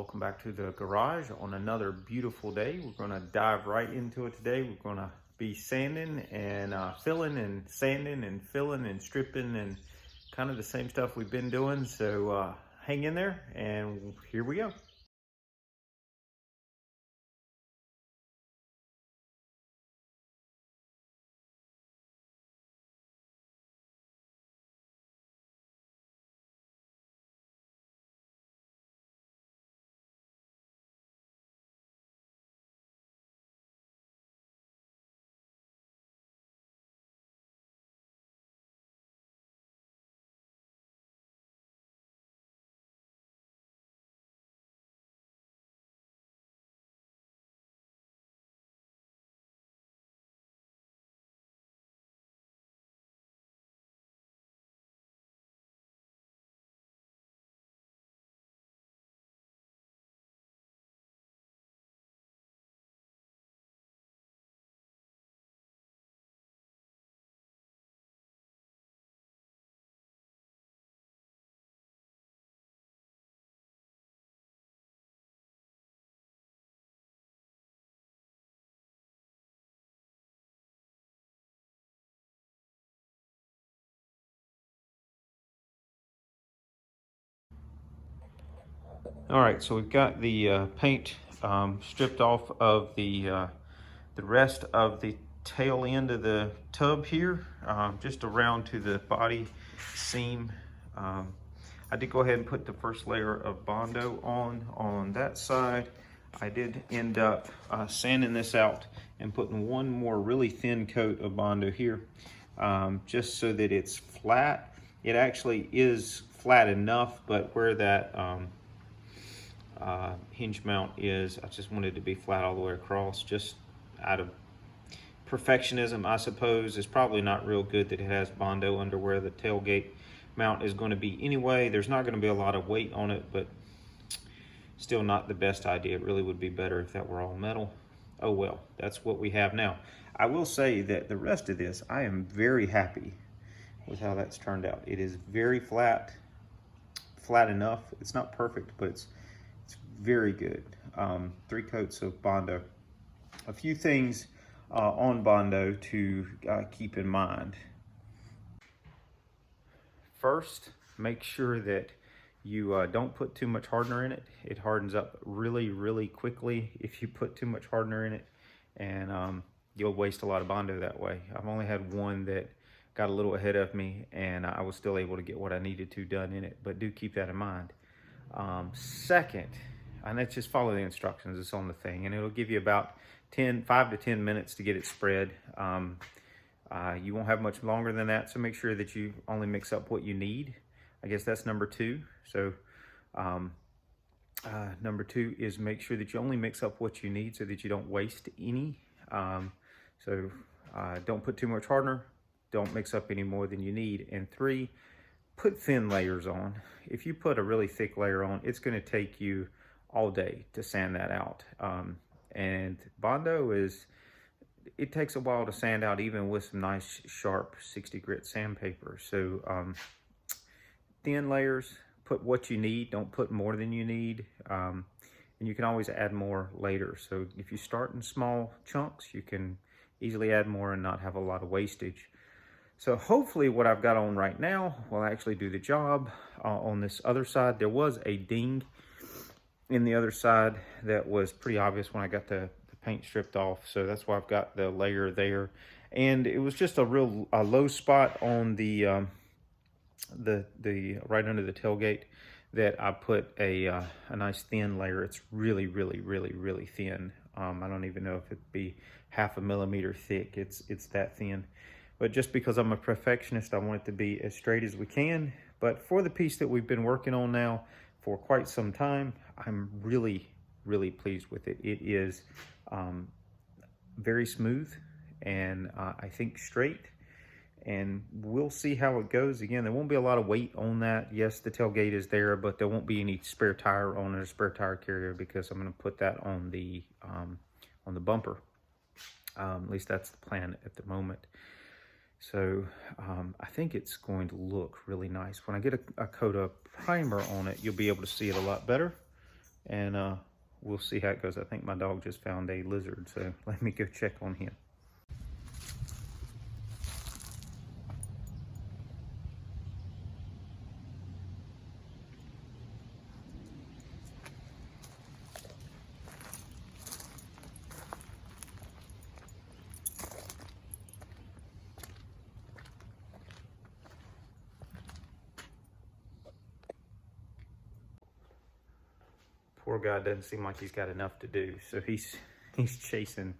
welcome back to the garage on another beautiful day. We're going to dive right into it today. We're going to be sanding and filling and sanding and filling and stripping and kind of the same stuff we've been doing. So hang in there and here we go. All right, so we've got the paint stripped off of the rest of the tail end of the tub here, just around to the body seam. I did go ahead and put the first layer of Bondo on that side. I did end up sanding this out and putting one more really thin coat of Bondo here, just so that it's flat. It actually is flat enough, but where that hinge mount is, I just wanted to be flat all the way across, just out of perfectionism, I suppose. It's probably not real good that it has Bondo under where the tailgate mount is going to be anyway. There's not going to be a lot of weight on it, but still not the best idea. It really would be better if that were all metal. Oh well, that's what we have now. I will say that the rest of this, I am very happy with how that's turned out. It is very flat enough. It's not perfect, but it's very good. 3 coats of Bondo. A few things on Bondo to keep in mind. First, make sure that you don't put too much hardener in it. It hardens up really quickly if you put too much hardener in it, and you'll waste a lot of Bondo that way. I've only had one that got a little ahead of me, and I was still able to get what I needed to done in it, but do keep that in mind. Second, and that's just follow the instructions. It's on the thing, and it'll give you about 5 to 10 minutes to get it spread. You won't have much longer than that, so make sure that you only mix up what you need. I guess that's number 2. So number 2 is make sure that you only mix up what you need so that you don't waste any. Don't put too much hardener. Don't mix up any more than you need. And 3, put thin layers on. If you put a really thick layer on, it's going to take you all day to sand that out. And Bondo it takes a while to sand out, even with some nice sharp 60 grit sandpaper. So thin layers, put what you need, don't put more than you need. And you can always add more later. So if you start in small chunks, you can easily add more and not have a lot of wastage. So hopefully what I've got on right now will actually do the job. On this other side, there was a ding in the other side that was pretty obvious when I got the paint stripped off, so that's why I've got the layer there. And it was just a low spot on the right under the tailgate that I put a nice thin layer. It's really thin. I don't even know if it'd be 1/2 millimeter thick. It's that thin. But just because I'm a perfectionist, I want it to be as straight as we can. But for the piece that we've been working on now for quite some time, I'm really pleased with it. It is very smooth and I think straight, and we'll see how it goes. Again, there won't be a lot of weight on that. Yes, the tailgate is there, but there won't be any spare tire on it, or spare tire carrier, because I'm going to put that on the bumper. At least that's the plan at the moment. So I think it's going to look really nice. When I get a coat of primer on it, you'll be able to see it a lot better. and we'll see how it goes. I think my dog just found a lizard, so let me go check on him. Poor guy doesn't seem like he's got enough to do, so he's chasing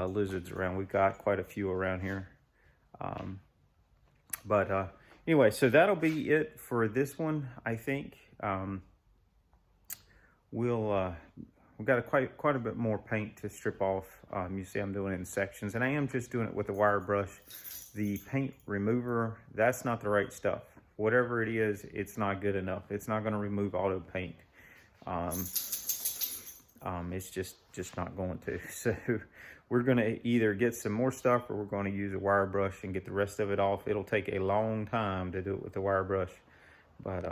lizards around. We've got quite a few around here. Anyway, so that'll be it for this one, I think. We've got quite a bit more paint to strip off. You see I'm doing it in sections, and I am just doing it with a wire brush. The paint remover, that's not the right stuff. Whatever it is, it's not good enough. It's not going to remove auto paint. It's just not going to. So we're going to either get some more stuff, or we're going to use a wire brush and get the rest of it off. It'll take a long time to do it with the wire brush, but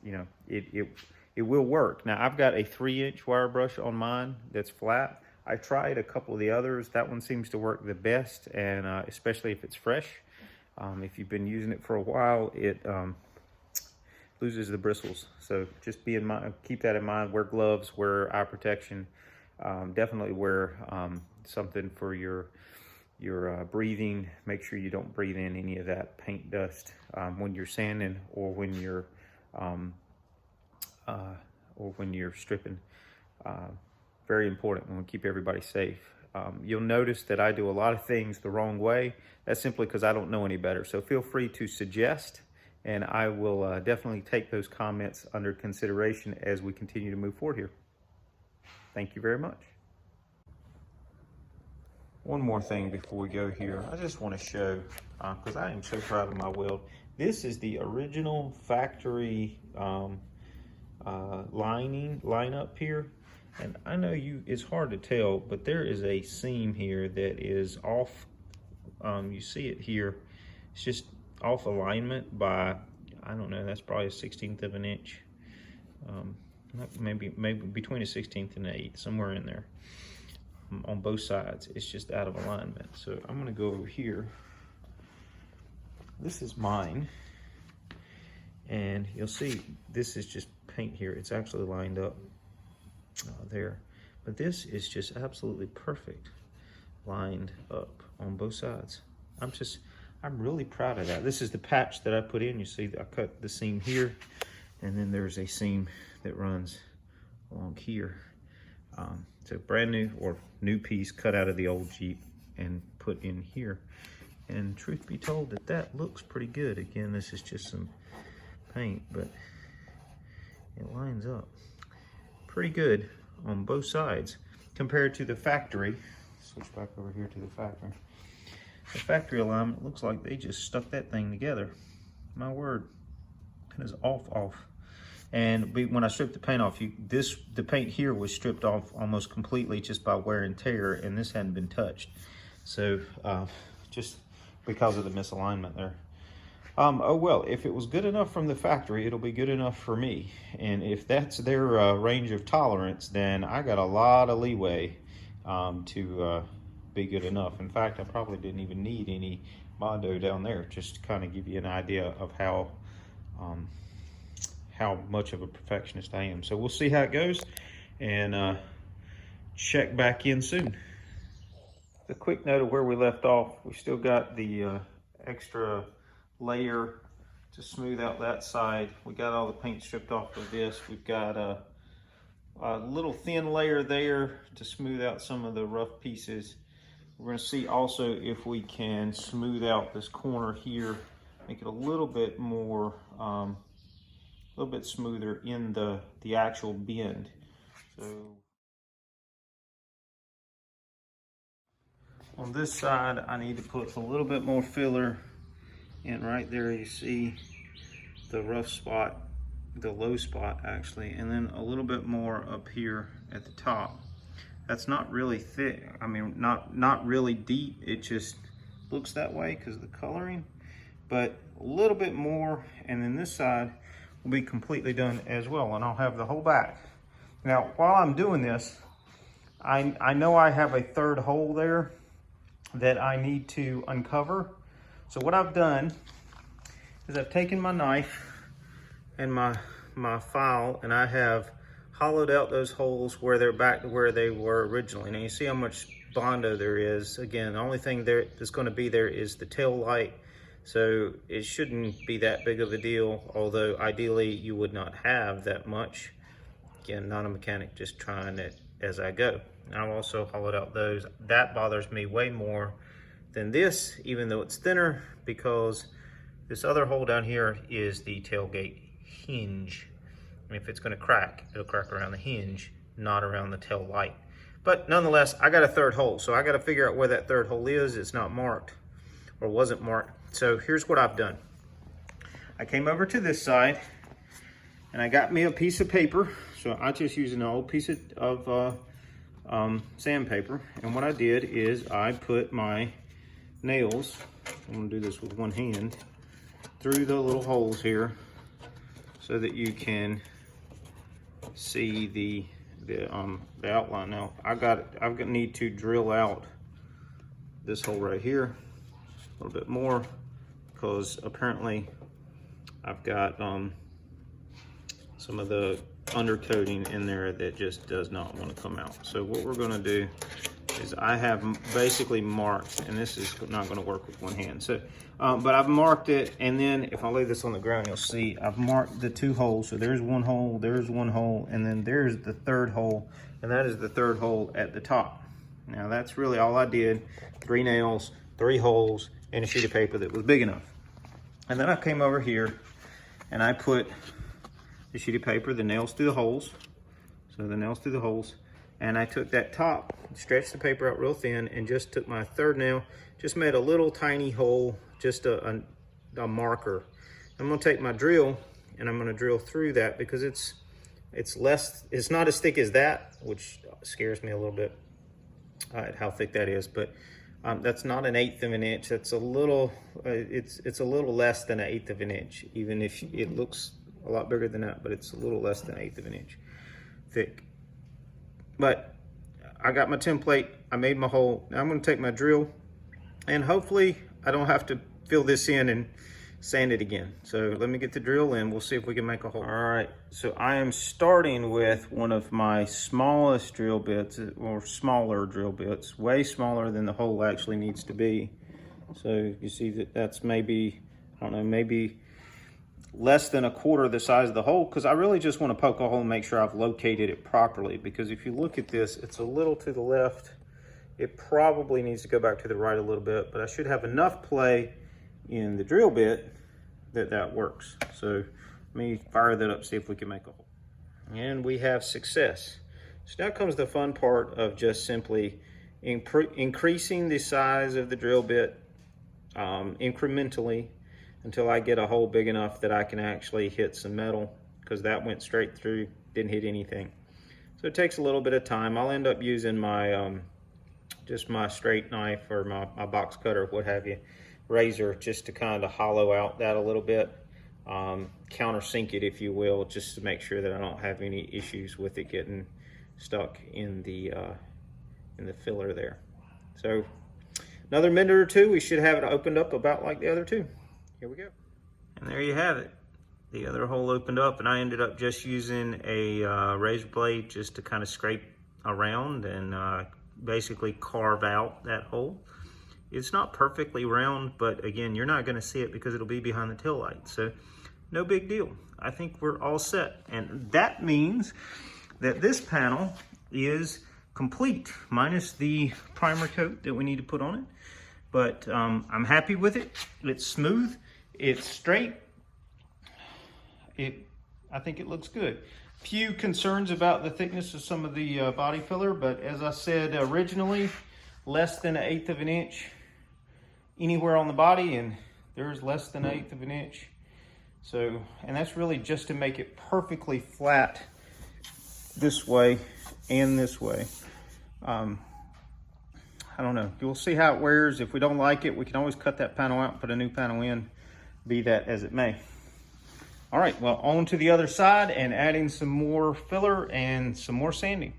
you know, it will work. Now I've got a 3-inch wire brush on mine that's flat. I tried a couple of the others. That one seems to work the best, and especially if it's fresh. If you've been using it for a while, it loses the bristles. So just keep that in mind. Wear gloves, wear eye protection. Definitely wear something for your breathing. Make sure you don't breathe in any of that paint dust when you're sanding, or when you're stripping. Very important. We want to keep everybody safe. You'll notice that I do a lot of things the wrong way. That's simply because I don't know any better. So feel free to suggest, and I will definitely take those comments under consideration as we continue to move forward here. Thank you very much. One more thing before we go here. I just want to show, because I am so proud of my weld. This is the original factory line up here. And I know it's hard to tell, but there is a seam here that is off. You see it here. It's just off alignment by, I don't know, that's probably a 1/16 of an inch. Maybe between a 1/16 and an 1/8, somewhere in there. On both sides, it's just out of alignment. So I'm gonna go over here. This is mine. And you'll see, this is just paint here. It's actually lined up there. But this is just absolutely perfect, lined up on both sides. I'm really proud of that. This is the patch that I put in. You see, I cut the seam here, and then there's a seam that runs along here. It's a brand new or new piece cut out of the old Jeep and put in here. And truth be told, that looks pretty good. Again, this is just some paint, but it lines up pretty good on both sides compared to the factory. Switch back over here to the factory. The factory alignment looks like they just stuck that thing together. My word, it is off. And when I stripped the paint off, the paint here was stripped off almost completely just by wear and tear, and this hadn't been touched. So just because of the misalignment there. Oh well, if it was good enough from the factory, it'll be good enough for me. And if that's their range of tolerance, then I got a lot of leeway to be good enough. In fact, I probably didn't even need any Mondo down there, just to kind of give you an idea of how much of a perfectionist I am. So we'll see how it goes, and check back in soon. A quick note of where we left off. We still got the extra layer to smooth out that side. We got all the paint stripped off of this. We've got a little thin layer there to smooth out some of the rough pieces. We're going to see also if we can smooth out this corner here, make it a little bit more, a little bit smoother in the actual bend. So on this side, I need to put a little bit more filler in right there. You see the rough spot, the low spot actually, and then a little bit more up here at the top. That's not really thick. I mean, not really deep. It just looks that way because of the coloring, but a little bit more. And then this side, will be completely done as well, and I'll have the whole back. Now, while I'm doing this, I know I have a third hole there that I need to uncover. So what I've done is I've taken my knife and my file, and I have hollowed out those holes where they're back to where they were originally. Now you see how much Bondo there is. Again, the only thing there that's going to be there is the tail light, so it shouldn't be that big of a deal, although ideally you would not have that much. Again, not a mechanic, just trying it as I go. I've also hollowed out those. That bothers me way more than this, even though it's thinner, because this other hole down here is the tailgate hinge. And if it's going to crack, it'll crack around the hinge, not around the tail light. But nonetheless, I got a third hole, so I got to figure out where that third hole is. It's not marked, or wasn't marked. So here's what I've done. I came over to this side, and I got me a piece of paper. So I just used an old piece of sandpaper, and what I did is I put my nails, I'm going to do this with one hand, through the little holes here so that you can see the outline. Now I need to drill out this hole right here a little bit more, because apparently I've got some of the undercoating in there that just does not want to come out. So what we're going to do is I have basically marked, and this is not going to work with one hand. So, but I've marked it, and then if I lay this on the ground, you'll see I've marked the two holes. So there's one hole, and then there's the third hole, and that is the third hole at the top. Now that's really all I did: 3 nails, 3 holes, and a sheet of paper that was big enough. And then I came over here and I put the sheet of paper, the nails through the holes. So the nails through the holes. And I took that top, stretched the paper out real thin, and just took my third nail, just made a little tiny hole, just a marker. I'm gonna take my drill and I'm gonna drill through that, because it's not as thick as that, which scares me a little bit at how thick that is, but that's not 1/8 of an inch. That's a little, it's a little less than 1/8 of an inch, even if it looks a lot bigger than that, but it's a little less than 1/8 of an inch thick. But I got my template, I made my hole. Now I'm gonna take my drill, and hopefully I don't have to fill this in and sand it again. So let me get the drill in, we'll see if we can make a hole. All right, so I am starting with one of my smallest drill bits, or smaller drill bits, way smaller than the hole actually needs to be. So you see that that's maybe, I don't know, maybe less than 1/4 the size of the hole, because I really just want to poke a hole and make sure I've located it properly. Because if you look at this, it's a little to the left. It probably needs to go back to the right a little bit, but I should have enough play in the drill bit that works. So let me fire that up, see if we can make a hole. And we have success. So now comes the fun part of just simply increasing the size of the drill bit incrementally, until I get a hole big enough that I can actually hit some metal, because that went straight through, didn't hit anything. So it takes a little bit of time. I'll end up using my just my straight knife, or my box cutter, what have you, razor, just to kind of hollow out that a little bit, countersink it, if you will, just to make sure that I don't have any issues with it getting stuck in the filler there. So another minute or two, we should have it opened up about like the other two. Here we go. And there you have it. The other hole opened up, and I ended up just using a razor blade just to kind of scrape around and basically carve out that hole. It's not perfectly round, but again, you're not going to see it because it'll be behind the tail light. So no big deal. I think we're all set. And that means that this panel is complete, minus the primer coat that we need to put on it. But I'm happy with it. It's smooth. It's straight. I think it looks good. Few concerns about the thickness of some of the body filler, but as I said originally, less than 1/8 of an inch anywhere on the body, and there's less than 1/8 of an inch. So, and that's really just to make it perfectly flat this way and this way. I don't know. You'll see how it wears. If we don't like it, we can always cut that panel out and put a new panel in, be that as it may. All right, well, on to the other side and adding some more filler and some more sanding.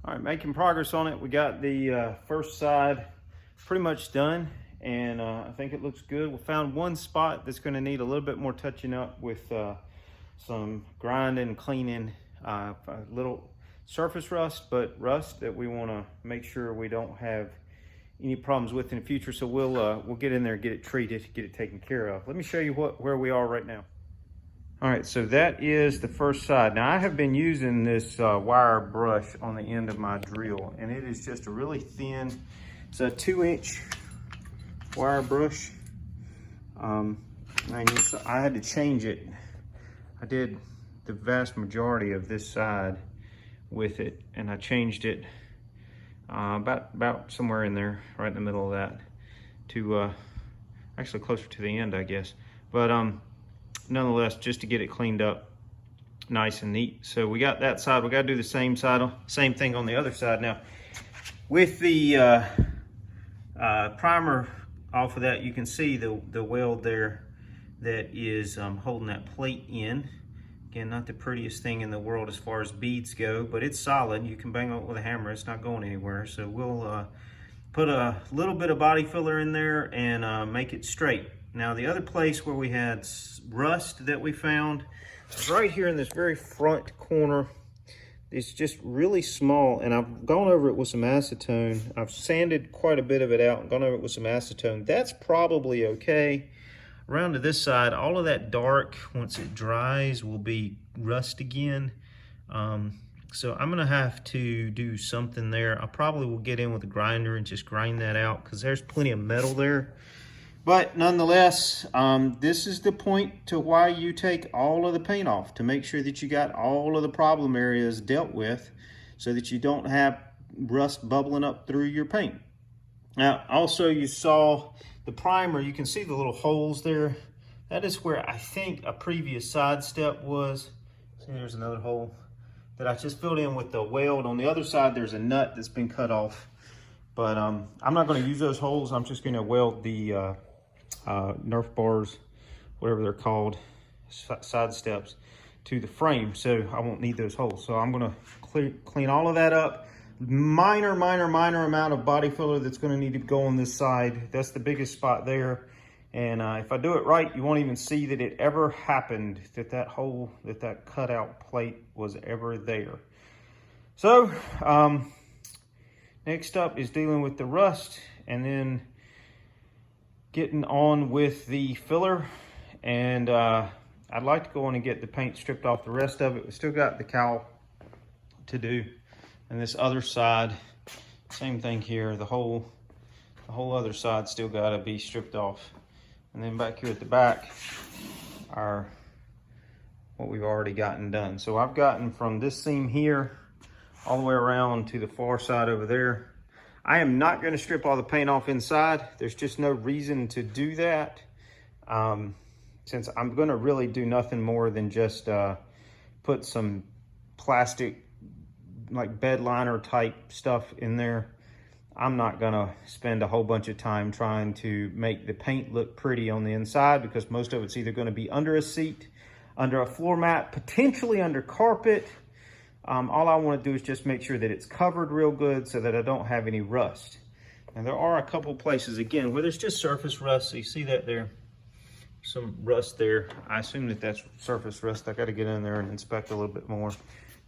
All right, making progress on it. We got the first side pretty much done, and I think it looks good. We found one spot that's going to need a little bit more touching up with some grinding, cleaning, a little surface rust, but rust that we want to make sure we don't have any problems with in the future. So we'll get in there, get it treated, get it taken care of. Let me show you where we are right now. All right, so that is the first side. Now I have been using this wire brush on the end of my drill, and it is just a really thin, it's a 2-inch wire brush. I had to change it. I did the vast majority of this side with it, and I changed it about somewhere in there, right in the middle of that, to actually closer to the end, I guess. But nonetheless, just to get it cleaned up nice and neat. So we got that side. We got to do the same thing on the other side. Now, with the primer off of that, you can see the weld there that is holding that plate in. Again, not the prettiest thing in the world as far as beads go, but it's solid. You can bang it with a hammer. It's not going anywhere. So we'll put a little bit of body filler in there and make it straight. Now, the other place where we had rust that we found is right here in this very front corner. It's just really small, and I've gone over it with some acetone. I've sanded quite a bit of it out and gone over it with some acetone. That's probably okay. Around to this side, all of that dark, once it dries, will be rust again. So I'm gonna have to do something there. I probably will get in with a grinder and just grind that out, because there's plenty of metal there. But nonetheless, this is the point to why you take all of the paint off, to make sure that you got all of the problem areas dealt with, so that you don't have rust bubbling up through your paint. Now, also you saw the primer, you can see the little holes there. That is where I think a previous side step was. See, there's another hole that I just filled in with the weld. On the other side, there's a nut that's been cut off. But I'm not gonna use those holes. I'm just gonna weld the Nerf bars, whatever they're called, side steps, to the frame, so I won't need those holes. So I'm gonna clean all of that up. Minor amount of body filler that's gonna need to go on this side. That's the biggest spot there. And if I do it right, you won't even see that it ever happened, that hole, that cutout plate was ever there. So next up is dealing with the rust, and then getting on with the filler. And I'd like to go in and get the paint stripped off the rest of it. We still got the cowl to do. And this other side, same thing here. The whole other side still got to be stripped off. And then back here at the back are what we've already gotten done. So I've gotten from this seam here all the way around to the far side over there. I am not going to strip all the paint off inside. There's just no reason to do that, since I'm going to really do nothing more than just put some plastic, like bed liner type stuff in there. I'm not going to spend a whole bunch of time trying to make the paint look pretty on the inside, because most of it's either going to be under a seat, under a floor mat, potentially under carpet. All I want to do is just make sure that it's covered real good so that I don't have any rust. And there are a couple places, again, where there's just surface rust. So you see that there, some rust there. I assume that that's surface rust. I got to get in there and inspect a little bit more.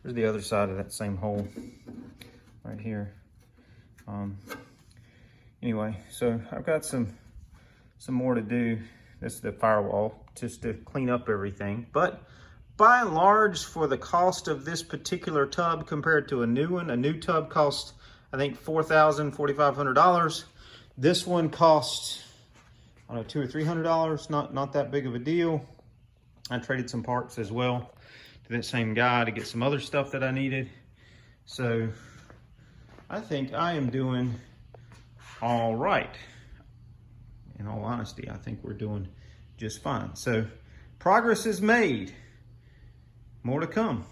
There's the other side of that same hole right here. Anyway, so I've got some more to do. This is the firewall, just to clean up everything. But by and large, for the cost of this particular tub compared to a new one, a new tub costs, I think, $4,000, $4,500. This one costs, I don't know, $200 or $300. Not that big of a deal. I traded some parts as well to that same guy to get some other stuff that I needed. So I think I am doing all right. In all honesty, I think we're doing just fine. So progress is made. More to come.